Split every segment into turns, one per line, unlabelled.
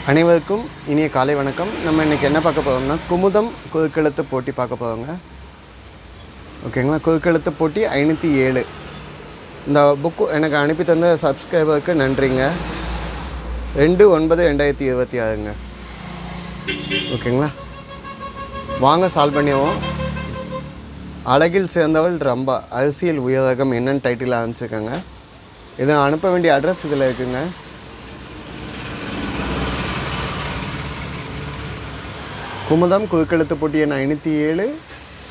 அனைவருக்கும் இனிய காலை வணக்கம். நம்ம இன்றைக்கி என்ன பார்க்க போகிறோம்னா குமுதம் குறுக்கெழுத்து போட்டி பார்க்க போகிறோங்க. ஓகேங்களா, குறுக்கெழுத்து போட்டி 507. இந்த புக்கு எனக்கு அனுப்பி தந்த சப்ஸ்கிரைபருக்கு நன்றிங்க. 2/9/2026ங்க. ஓகேங்களா, வாங்க சால்வ் பண்ணிடுவோம். அழகில் சேர்ந்தவள் ரம்பா, அரசியல் உயரகம் என்னென்னு டைட்டில் ஆரம்பிச்சிருக்காங்க. இதை அனுப்ப வேண்டிய அட்ரஸ் இதில் இருக்குங்க. குமுதம் குறுக்கெழுத்து போட்டி எண் 507,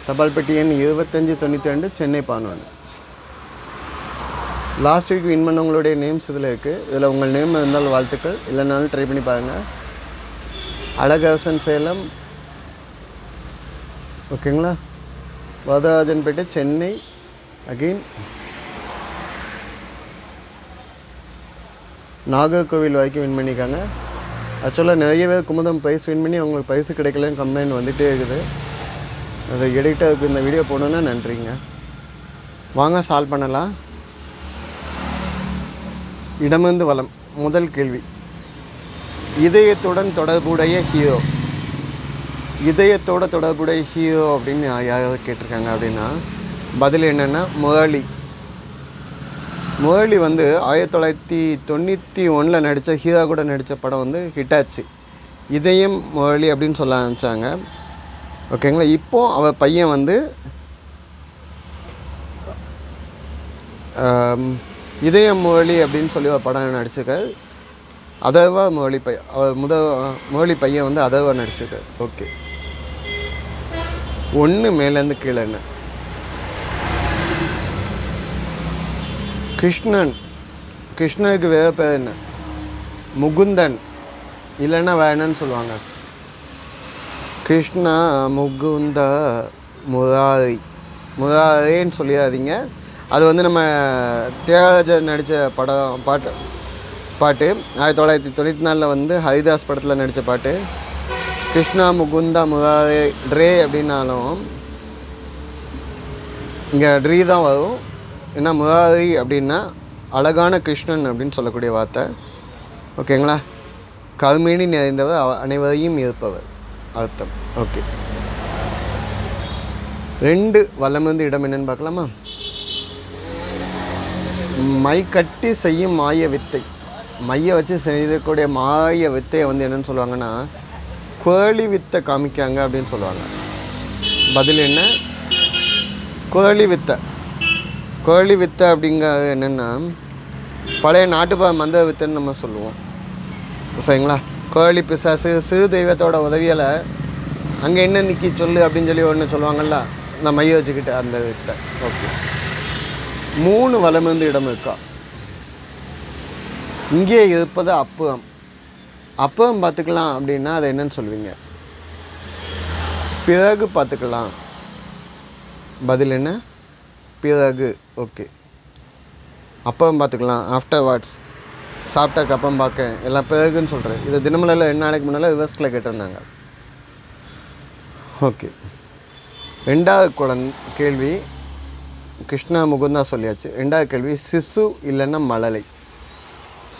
தபால் பெட்டி எண் 2592, சென்னை 11. லாஸ்ட் வீக் வின் பண்ணவங்களுடைய நேம்ஸ் இதில் இருக்குது. இதில் உங்கள் நேம் இருந்தால் வாழ்த்துக்கள், இல்லைனாலும் ட்ரை பண்ணி பாருங்கள். அழகரசன் சேலம், ஓகேங்களா. வரதராஜன்பேட்டை சென்னை அகெயின். நாகர்கோவில் வரைக்கும் வின் பண்ணியிருக்காங்க. ஆக்சுவலாக நிறைய பேர் குமுதம் ப்ரைஸ் வின் பண்ணி அவங்களுக்கு ப்ரைஸு கிடைக்கலன்னு கம்ப்ளைண்ட் வந்துகிட்டே இருக்குது. அதை எடிட்டருக்கு இந்த வீடியோ போடணுன்னா நன்றிங்க. வாங்க சால்வ் பண்ணலாம். இடமிருந்து வலம். முதல் கேள்வி, இதயத்துடன் தொடர்புடைய ஹீரோ. இதயத்தோட தொடர்புடைய ஹீரோ அப்படின்னு யாராவது கேட்டிருக்காங்க அப்படின்னா பதில் என்னென்னா முரளி. முரளி 1991 நடித்த ஹீரோ கூட நடித்த படம் ஹிட்டாச்சு. இதயம் முரளி அப்படின்னு சொல்ல ஆரம்பித்தாங்க. ஓகேங்களா. இப்போது அவள் பையன் இதயம் முரளி அப்படின்னு சொல்லி ஒரு படம் நடிச்சிருக்காரு. அதர்வா முரளி பையன், அவர் முரளி பையன் அதர்வா நடிச்சிருக்காரு. ஓகே, ஒன்று மேலேருந்து கீழே என்ன. கிருஷ்ணன், கிருஷ்ணனுக்கு வேறு பேர் என்ன? முகுந்தன், இல்லைன்னா வேணன்னு சொல்லுவாங்க. கிருஷ்ணா முகுந்த முராரி, முராரின்னு சொல்லிடாதீங்க. அது நம்ம தியாகராஜர் நடித்த பாட்டு 1994 ஹரிதாஸ் படத்தில் நடித்த பாட்டு. கிருஷ்ணா முகுந்தா முராரி ட்ரே அப்படின்னாலும் இங்கே ட்ரீ தான் வரும். ஏன்னா முராரி அப்படின்னா அழகான கிருஷ்ணன் அப்படின்னு சொல்லக்கூடிய வார்த்தை. ஓகேங்களா. கருமேனி நிறைந்தவர், அனைவரையும் இருப்பவர் அர்த்தம். ஓகே, 2 வலமிருந்து இடம் என்னன்னு பார்க்கலாமா. மை கட்டி செய்யும் மாய வித்தை. மையை வச்சு செய்யக்கூடிய மாய வித்தையை என்னென்னு சொல்லுவாங்கன்னா குரளி வித்தை காமிக்காங்க அப்படின்னு சொல்லுவாங்க. பதில் என்ன? குரளி வித்தை. குரளி வித்தை அப்படிங்கிறது என்னென்னா பழைய நாட்டுப்புற மந்திர வித்தைன்னு நம்ம சொல்லுவோம். சரிங்களா. குரளி பிசாசு, சிறு தெய்வத்தோட உதவியில் அங்கே என்ன நிற்கி சொல்லு அப்படின்னு சொல்லி ஒன்று சொல்லுவாங்கள்ல, இந்த மையை வச்சுக்கிட்டு அந்த வித்தை. ஓகே, 3 வலமிருந்து இடம் இருக்கா. இங்கே இருப்பது அப்பம். அப்பம் பார்த்துக்கலாம் அப்படின்னா அதை என்னன்னு சொல்லுவீங்க? பிறகு பார்த்துக்கலாம். பதில் என்ன? பிறகு. ஓகே, அப்பம் பார்த்துக்கலாம், ஆஃப்டர் வாட்ஸ். சாப்பிட்டாக்கு அப்பம் பார்க்க எல்லாம் பிறகுன்னு சொல்கிறேன். இது தினமலையில் 2 நாளைக்கு முன்னால் ரிவர்ஸில் கேட்டிருந்தாங்க. ஓகே, 2வது கேள்வி கிருஷ்ணா முகுந்தா சொல்லியாச்சு. 2வது கேள்வி சிசு இல்லைன்னா மழலை.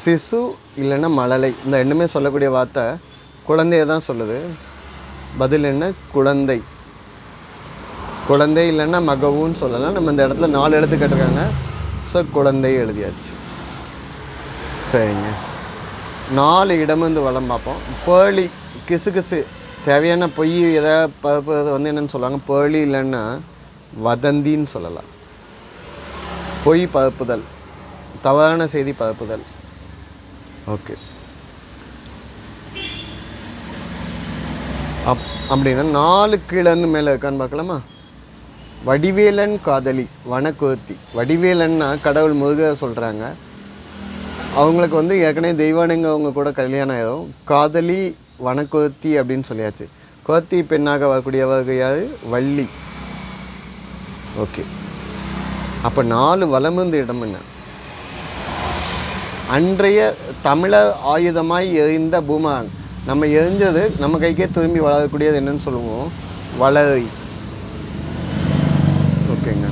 சிசு இல்லைன்னா மழலை, இந்த ரெண்டுமே சொல்லக்கூடிய வார்த்தை குழந்தைய தான் சொல்லுது. பதில் என்ன? குழந்தை. குழந்தை இல்லைன்னா மகவுன்னு சொல்லலாம். நம்ம இந்த இடத்துல 4 எழுத்து கேட்டிருக்காங்க. ஸோ குழந்தை எழுதியாச்சு. சரிங்க, 4 இடமிருந்து வளம் பார்ப்போம். பேர்லி, கிசு கிசு, தேவையான பொய் எதாவது பரப்புறது என்னென்னு சொல்லுவாங்க? பேர்லி இல்லைன்னா வதந்தின்னு சொல்லலாம். பொய் பரப்புதல், தவறான செய்தி பரப்புதல். ஓகே, அப்படின்னா 4 கீழேருந்து மேலே இருக்கான்னு பார்க்கலாமா. வடிவேலன் காதலி வனக்குர்த்தி. வடிவேலன்னா கடவுள் முருக சொல்கிறாங்க. அவங்களுக்கு ஏற்கனவே தெய்வானங்க அவங்க கூட கல்யாணம் ஆயிடும். காதலி வனக்குர்த்தி அப்படின்னு சொல்லியாச்சு. குர்த்தி பெண்ணாக வரக்கூடியவர்கள் யார்? வள்ளி. ஓகே, அப்போ 4 வலமிருந்து இடம் என்ன? அன்றைய தமிழர் ஆயுதமாய் எரிந்த பூமராங். நம்ம எரிஞ்சது நம்ம கைக்கே திரும்பி வளரக்கூடியது என்னன்னு சொல்லுவோம்? வளரி. ஓகேங்க,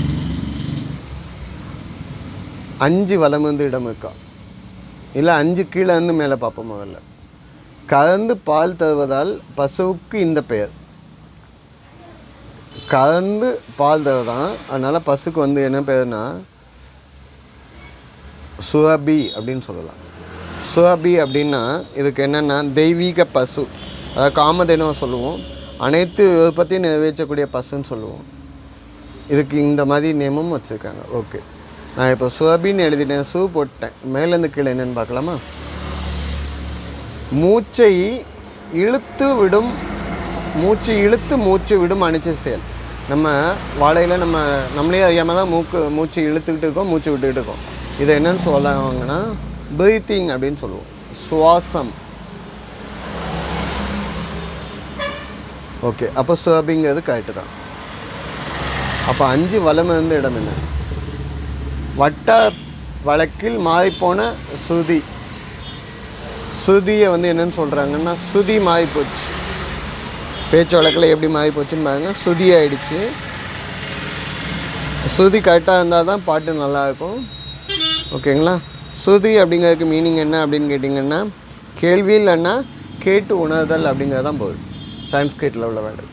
5 வலமிருந்து இடம் இருக்கா. இல்லை 5 கீழே இருந்து மேலே பார்ப்போம். முதல்ல கறந்து பால் தருவதால் பசுவுக்கு இந்த பெயர். கறந்து பால் தருவதான், அதனால் பசுக்கு வந்து என்ன பேர்னா சுரபி அப்படின்னு சொல்லலாம். சுரபி அப்படின்னா இதுக்கு என்னென்னா தெய்வீக பசு, அதாவது காமதேனுவை சொல்லுவோம். அனைத்து விருப்பத்தையும் நிறைவேற்றக்கூடிய பசுன்னு சொல்லுவோம். இதுக்கு இந்த மாதிரி நேமும் வச்சுருக்காங்க. ஓகே, நான் இப்போ சுரபின்னு எழுதிட்டேன், சூ போட்டேன். மேலேருந்து கீழே என்னென்னு பார்க்கலாமா? மூச்சை இழுத்து விடும், மூச்சு விடும் அணிச்சை செயல். நம்ம வாழையில் நம்மளே அறியாமல் தான் மூச்சு இழுத்துக்கிட்டு இருக்கோம், மூச்சு விட்டுக்கிட்டு இருக்கோம். இதை என்னென்னு சொல்லுவாங்கன்னா ப்ரீத்திங் அப்படின்னு சொல்லுவோம், சுவாசம். ஓகே, அப்போ சுரபிங்கிறது கரெக்டு தான். அப்போ 5 வலம் இருந்த இடம் என்ன? வட்ட வழக்கில் மாறிப்போன சுதி. சுதியை வந்து என்னென்னு சொல்கிறாங்கன்னா சுதி மாறி போச்சு. பேச்சு வழக்கில் எப்படி மாறி போச்சுன்னு பாருங்க, சுதி ஆயிடுச்சு. சுதி கரெக்டாக இருந்தால் தான் பாட்டு நல்லாயிருக்கும். ஓகேங்களா? சுதி அப்படிங்கிறதுக்கு மீனிங் என்ன அப்படின்னு கேட்டிங்கன்னா கேள்வி இல்லைன்னா கேட்டு உணர்தல் அப்படிங்கிறது தான் போகுது, சான்ஸ்கிரிட்டில் உள்ள வேர்டு.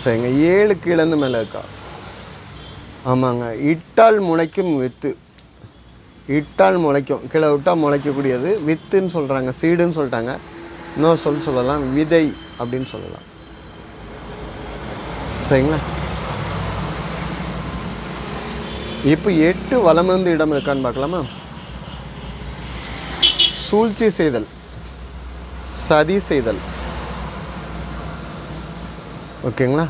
சரிங்க, 7 கீழேருந்து மேலே இருக்கா? ஆமாங்க, இட்டால் முளைக்கும் வித்து. இட்டால் முளைக்கும், கீழே விட்டால் முளைக்கக்கூடியது வித்துன்னு சொல்கிறாங்க, சீடுன்னு சொல்லிட்டாங்க. இன்னொரு சொல்லலாம், விதை அப்படின்னு சொல்லலாம். சரிங்களா? இப்போ 8 வலமிருந்து இடம் இருக்கான்னு பார்க்கலாமா? சூழ்ச்சி செய்தல், சதி செய்தல். ஓகேங்களா?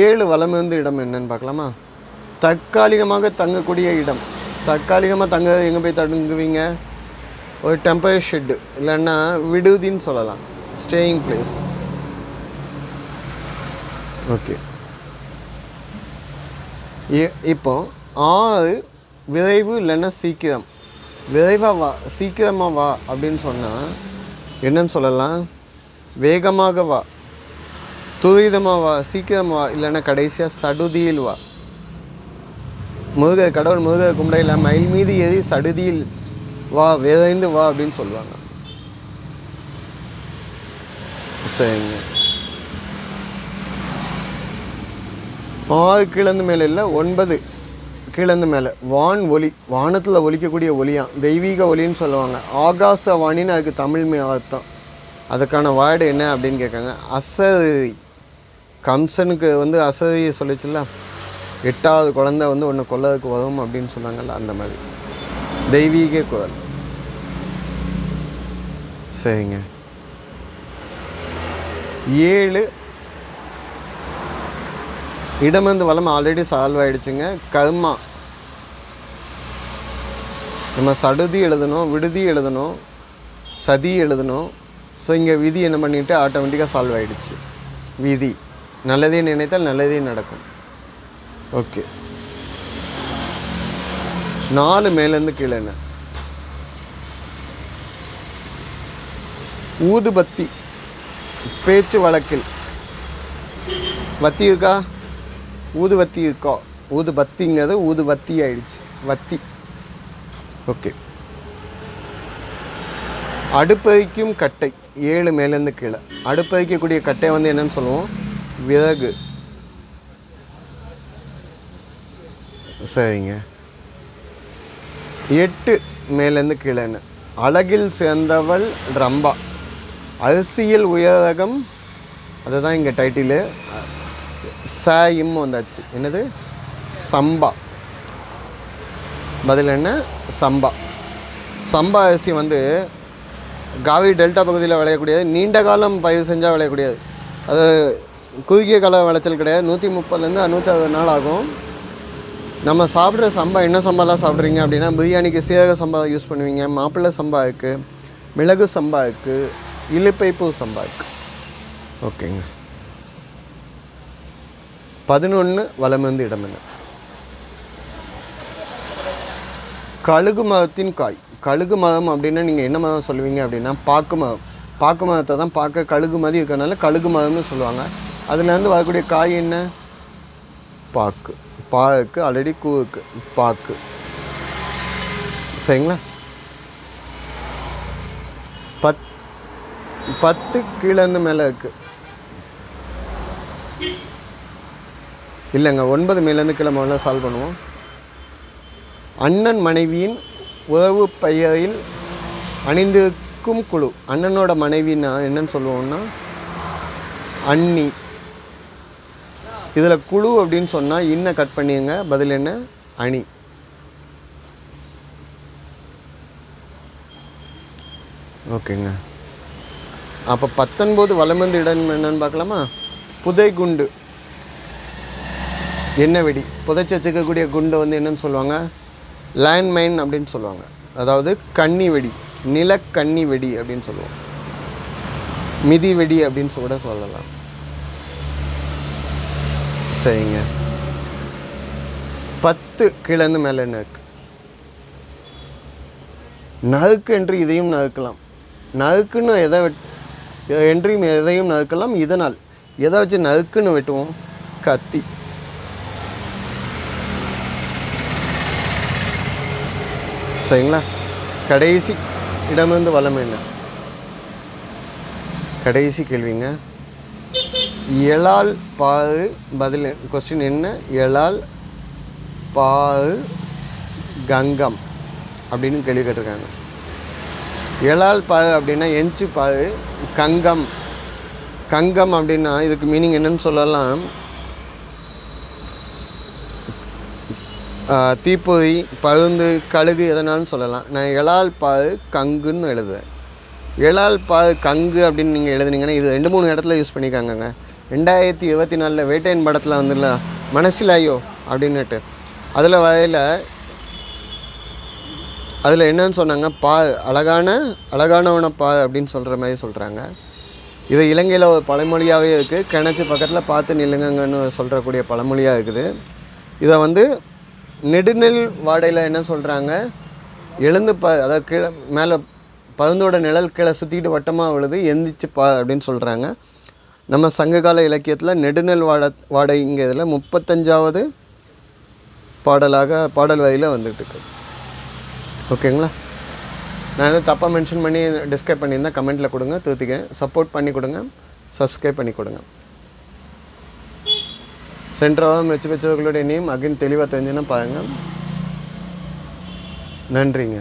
7 வலமிருந்து இடம் என்னன்னு பார்க்கலாமா? தற்காலிகமாக தங்கக்கூடிய இடம். தற்காலிகமாக தங்க எங்கே போய் தங்குவீங்க? ஒரு டெம்பரரி ஷெட்டு இல்லைன்னா விடுதின்னு சொல்லலாம், ஸ்டேயிங் பிளேஸ். ஓகே, இப்போ 6 விரைவு இல்லைன்னா சீக்கிரம். விரைவாக வா, சீக்கிரமாக வா அப்படின்னு சொன்னால் என்னன்னு சொல்லலாம்? வேகமாக வா, துரிதமாக வா, சீக்கிரமாக வா, இல்லைன்னா கடைசியாக சடுதியில் வா. கடவுள் முருகர் கும்பிடையில் மயில் மீது ஏறி சடுதியில் வா, விரைந்து வா அப்படின்னு சொல்லுவாங்க. சரிங்க, 6 கீழேருந்து மேலே இல்லை, 9 கீழேருந்து மேலே. வான் ஒலி, வானத்தில் ஒலிக்கக்கூடிய ஒலியாம், தெய்வீக ஒலின்னு சொல்லுவாங்க. ஆகாச வாணின்னு அதுக்கு தமிழ் அர்த்தம். அதுக்கான வேர்டு என்ன அப்படின்னு கேட்காங்க, அசரி. கம்சனுக்கு வந்து அசரி சொல்லிச்சுல்ல, 8வது குழந்தை வந்து ஒன்று கொல்லதுக்கு வரும் அப்படின்னு சொன்னாங்கல்ல, அந்த மாதிரி தெய்வீக குரல். சரிங்க, 7 இடமந்து வளம் ஆல்ரெடி சால்வ் ஆகிடுச்சுங்க. கர்மா, நம்ம சடுதி எழுதணும், விடுதி எழுதணும், சதி எழுதணும். ஸோ இங்கே விதி என்ன பண்ணிவிட்டு ஆட்டோமேட்டிக்காக சால்வ் ஆகிடுச்சு. விதி, நல்லதே நினைத்தால் நல்லதே நடக்கும். ஓகே, 4 மேலேருந்து கீழே என்ன? ஊதுபத்தி. பேச்சு வழக்கில் வத்தி இருக்கா? ஊதுவத்தி இருக்கா? ஊதுபத்திங்கிறது ஊதுவத்தி ஆயிடுச்சு, வத்தி. ஓகே, அடுப்பறிக்கும் கட்டை. 7 மேலேருந்து கீழே. அடுப்பறிக்கக்கூடிய கட்டை வந்து என்னன்னு சொல்லுவோம்? விறகு. சரிங்க, 8 மேலேருந்து கீழே என்ன? அழகில் சேர்ந்தவள் ரம்பா. அரிசியில் உயரகம், அதுதான் இங்கே டைட்டிலு. வந்தாச்சு, என்னது? சம்பா. பதில் என்ன? சம்பா. சம்பா அரிசி வந்து காவிரி டெல்டா பகுதியில் விளையக்கூடியது. நீண்ட காலம் பயிர் செஞ்சால் விளையக்கூடியது. அது குறுகிய கால விளைச்சல் கிடையாது. 130லேருந்து 160 நாள் ஆகும். நம்ம சாப்பிட்ற சம்பா என்ன சம்பாலாம் சாப்பிட்றீங்க அப்படின்னா, பிரியாணிக்கு சீரக சம்பா யூஸ் பண்ணுவீங்க, மாப்பிள்ளை சம்பா இருக்குது, மிளகு சம்பா இருக்குது, இலுப்பைப்பூ சம்பா இருக்குது. ஓகேங்க, 11 வலமிருந்து இடம் என்ன? கழுகு மரத்தின் காய். கழுகு மரம் அப்படின்னா நீங்கள் என்ன மரம் சொல்லுவீங்க அப்படின்னா பாக்கு மரம். பாக்கு மரத்தை தான் பார்க்க கழுகு மாதிரி இருக்கிறனால கழுகு மரம்னு சொல்லுவாங்க. அதுலேருந்து வரக்கூடிய காய் என்ன? பாக்கு. பாக்கு ஆல்ரெடி கூருக்கு, பாக்கு. சரிங்களா? 10 கீழேருந்து மேலே இருக்குது. இல்லைங்க, 9 மேலேருந்து கீழே முதல்ல சால்வ் பண்ணுவோம். அண்ணன் மனைவியின் உறவு பெயரில் அணிந்திருக்கும் குழு. அண்ணனோட மனைவின்னா என்னன்னு சொல்லுவோம்னா அண்ணி. இதில் குழு அப்படின்னு சொன்னால் இன்ன கட் பண்ணிங்க, பதில் என்ன? அணி. ஓகேங்க. அப்போ 19 வலமந்து இடம் என்னன்னு பார்க்கலாமா? புதை குண்டு, என்ன வெடி, புதைச்சி வச்சுக்கக்கூடிய குண்டை வந்து என்னன்னு சொல்லுவாங்க? லேண்ட்மைன் அப்படின்னு சொல்லுவாங்க. அதாவது கன்னி வெடி, நிலக்கன்னி வெடி அப்படின்னு சொல்லுவோம். மிதி வெடி அப்படின்னு கூட சொல்லலாம். சரிங்க. 10 கீழேருந்து மேலே என்ன இருக்குது? நறுக்கு என்று இதையும் நறுக்கலாம். நறுக்குன்னு என்றையும் எதையும் நறுக்கலாம். இதனால் எதை வச்சு நறுக்குன்னு வெட்டுவோம்? கத்தி. சரிங்களா? கடைசி இடமிருந்து வலம் என்ன? கடைசி கேள்விங்க. எழால் பாரு, பதில் கொஸ்டின் என்ன? எழால் பாரு கங்கம் அப்படின்னு கேள்வி கேட்டிருக்காங்க. எழால் பாரு அப்படின்னா எஞ்சி பாரு. கங்கம், கங்கம் அப்படின்னா இதுக்கு மீனிங் என்னன்னு சொல்லலாம்? தீப்பொறி, பருந்து, கழுகு எதனாலும் சொல்லலாம். நான் எழால் பாரு கங்குன்னு எழுதுவேன். எழால் பாரு கங்கு அப்படின்னு நீங்கள் எழுதுனீங்கன்னா இது 2-3 இடத்துல யூஸ் பண்ணிக்காங்கங்க. 2024 வேட்டையன் படத்தில் வந்துடல மனசிலாயோ அப்படின்னுட்டு, அதில் வரையில் அதில் என்னன்னு சொன்னாங்க? அழகானவனை அப்படின்னு சொல்கிற மாதிரி சொல்கிறாங்க. இது இலங்கையில் ஒரு பழமொழியாகவே இருக்குது. கிணச்சி பக்கத்தில் பார்த்து நில்லுங்கன்னு சொல்கிறக்கூடிய பழமொழியாக இருக்குது. இதை வந்து நெடுநெல் வாடையில் என்ன சொல்கிறாங்க? எழுந்து அதாவது கீழே மேலே பருந்தோட நிழல் கீழே சுற்றிக்கிட்டு வட்டமாக விழுது, எந்திரிச்சு அப்படின்னு சொல்கிறாங்க. நம்ம சங்ககால இலக்கியத்தில் நெடுநெல் வாடைங்கிறதுல 35வது பாடல் வரியில் வந்துட்டு இருக்கு. ஓகேங்களா? நான் எதுவும் தப்பாக மென்ஷன் பண்ணி டிஸ்கிரைப் பண்ணியிருந்தேன் கமெண்ட்டில் கொடுங்க, திருத்திக்க. சப்போர்ட் பண்ணி கொடுங்க, சப்ஸ்கிரைப் பண்ணி கொடுங்க. சென்டராக வச்சவர்களுடைய நேம் அகைன் தெளிவாக தெரிஞ்சுன்னா பாருங்கள். நன்றிங்க.